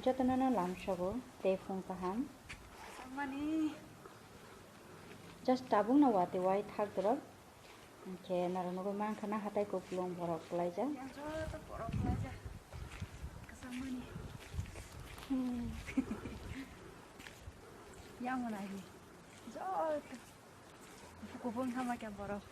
jotana lamsago te phung kaham Samani just tabung na wate wai thak drop ke naronogo man khana hatai ko plong borok khlaija yang jo to borok khlaija kasamani yang mana ini jo to kupon sama kya borok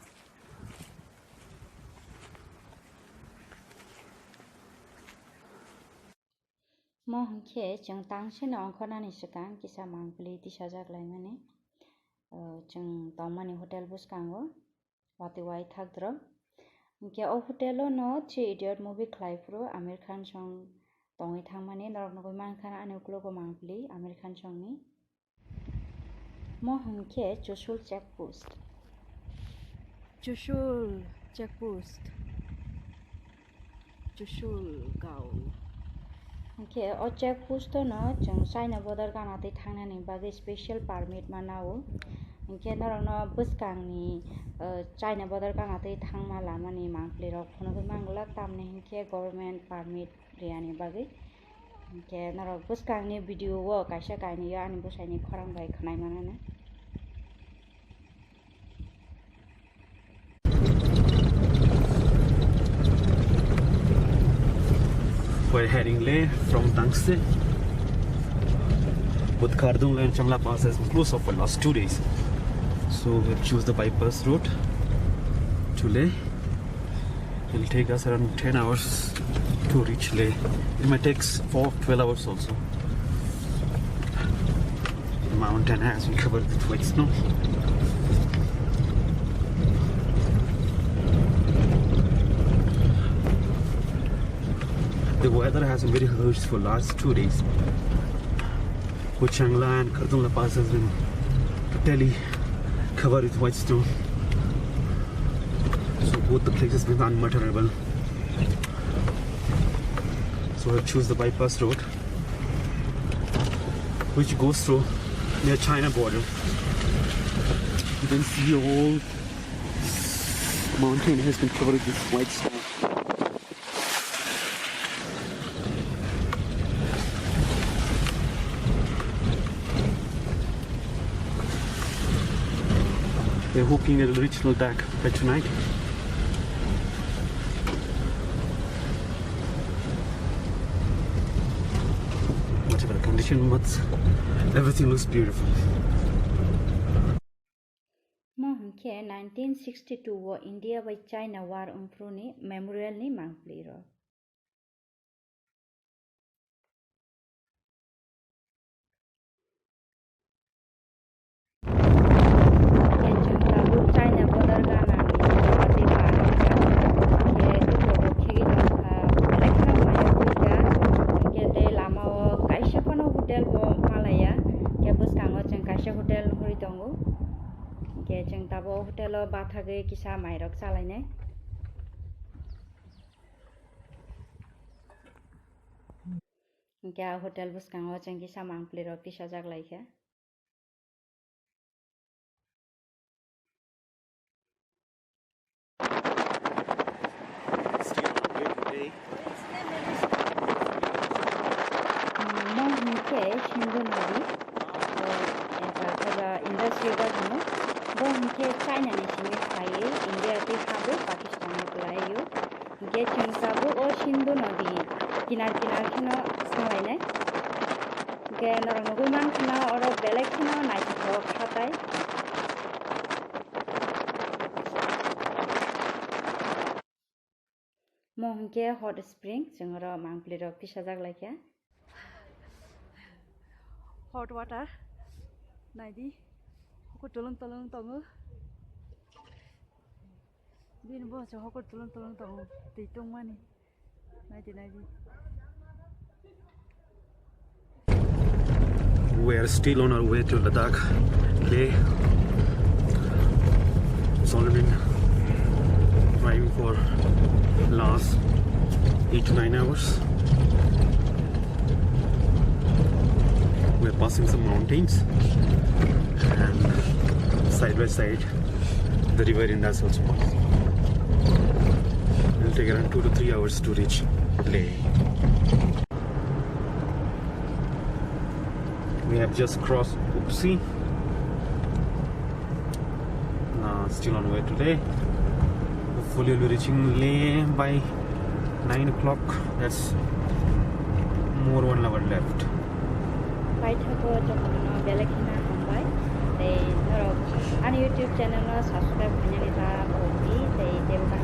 mo hangke jeng tangse na angkhona ni sekang kisa mangpli tisajak laimane jeng tamani hotel buskango wate wai thak drop ke o hotelo no Three Idiot movie khlai pro Amir Khan song tongi thangmani naroknogo man khana ane uklogo mangpli Amir Khan song ni mo hangke Chushul check post Chushul gao okay o check post no jeng China border ganate thangnani bagi special permit manao okay narokno buskangni China border ganate thangma lamani mangpli rok phonogo mangla tamne hinke government permit riani bagi okay narok buskangni video o kaisa kaini yo ani busaini khorang bai khnai manana We're heading Leh from Tangtse. Both Khardung and Chamla Pass has been closed off for the last 2 days. So we'll choose the bypass route to Leh. It'll take us around 10 hours to reach Leh. It might take 12 hours also. The mountain has been covered with white snow. The weather has been very harsh for the last 2 days. Both Changla and Khardung Pass has been totally covered with white snow. So both the places have been unutterable. So we'll choose the bypass road which goes through near China border. You can see the whole mountain has been covered with white snow. We're hoping it'll reach Ladakh by tonight. Whatever the condition, everything looks beautiful. mo hangke 1962 wo India by China war umpruni memorial ni mangpli ro China border gana ni ke lama kaisa kono hotel bo malaya ke buskango jeng kaisa hotel hori tongo ke jeng tabo hotel bathage kisa mairok chalainai ke hotel buskango jeng kisa mangpli rok tisajak laika Hindu Nadi industry gano bo hingke China ni singi khai India ti habu Pakistan ni khlaioi ge chungsabu o Hindu Nadi kinar khino salainai ge narongoi man khina oro belek khino naithok khatai mo hingke hot spring jengro mangpli rok tisajak laika hot water naidi hoko tolong tongo bin bo so hoko tolong tongo teitung mani naidi We are still on our way to Ladakh. Leh. It's only been driving for last 8 to 9 hours. We're passing some mountains and side by side the river in that also. It'll take around 2 to 3 hours to reach Leh. We have just crossed Oopsie. Still on way today. Hopefully we'll be reaching Leh by 9 o'clock. That's more 1 hour left. 바이타고 조금 벨레키나 한바이 네 여러분 안 유튜브 채널 subscribe 그냥이다 보기 네 대부분